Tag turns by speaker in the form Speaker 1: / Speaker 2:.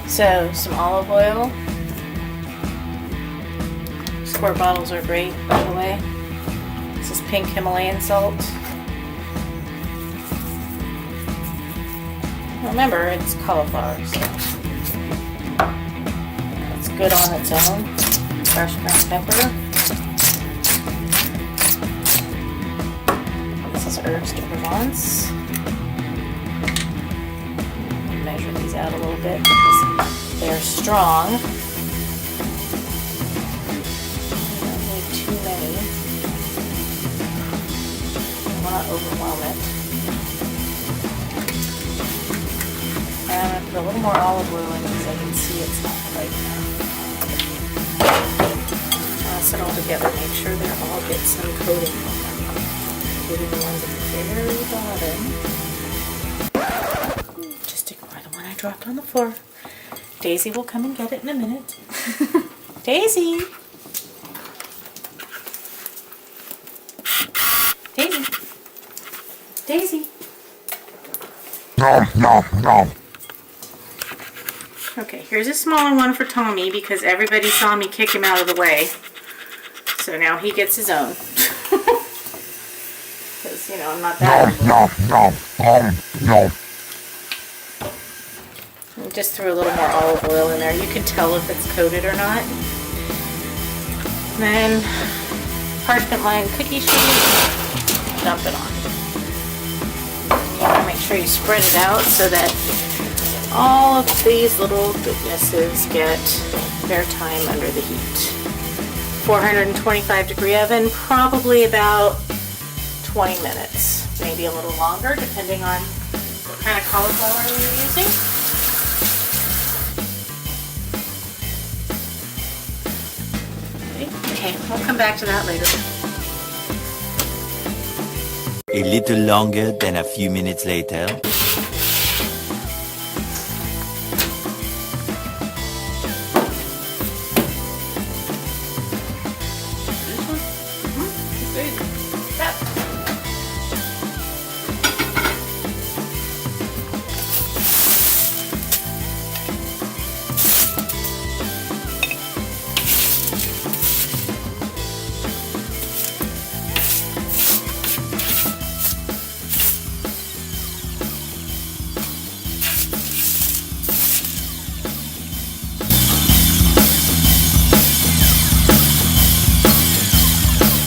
Speaker 1: So, some olive oil. Squirt bottles are great, by the way. This is pink Himalayan salt. Remember, it's cauliflower, so it's good on its own. Fresh ground pepper. This is herbs de Provence. Measure these out a little bit because they're strong. Don't need too many. Will not overwhelm it. And I'm going to put a little more olive oil in because I can see it's not quite enough. Toss it all together. Make sure they all get some coating on them, including the ones at the very bottom. Just ignore the one I dropped on the floor. Daisy will come and get it in a minute. Daisy! Daisy! Daisy!
Speaker 2: No, no, no.
Speaker 1: Okay, here's a smaller one for Tommy because everybody saw me kick him out of the way. So now he gets his own. Because, you know, I'm not that.
Speaker 2: No.
Speaker 1: I just threw a little more olive oil in there. You can tell if it's coated or not. Then, parchment lined cookie sheet. Dump it on. You want to make sure you spread it out so that all of these little goodnesses get their time under the heat. 425 degree oven, probably about 20 minutes, maybe a little longer depending on what kind of cauliflower you're using. Okay, I'll come back to that later.
Speaker 3: A little longer than a few minutes later.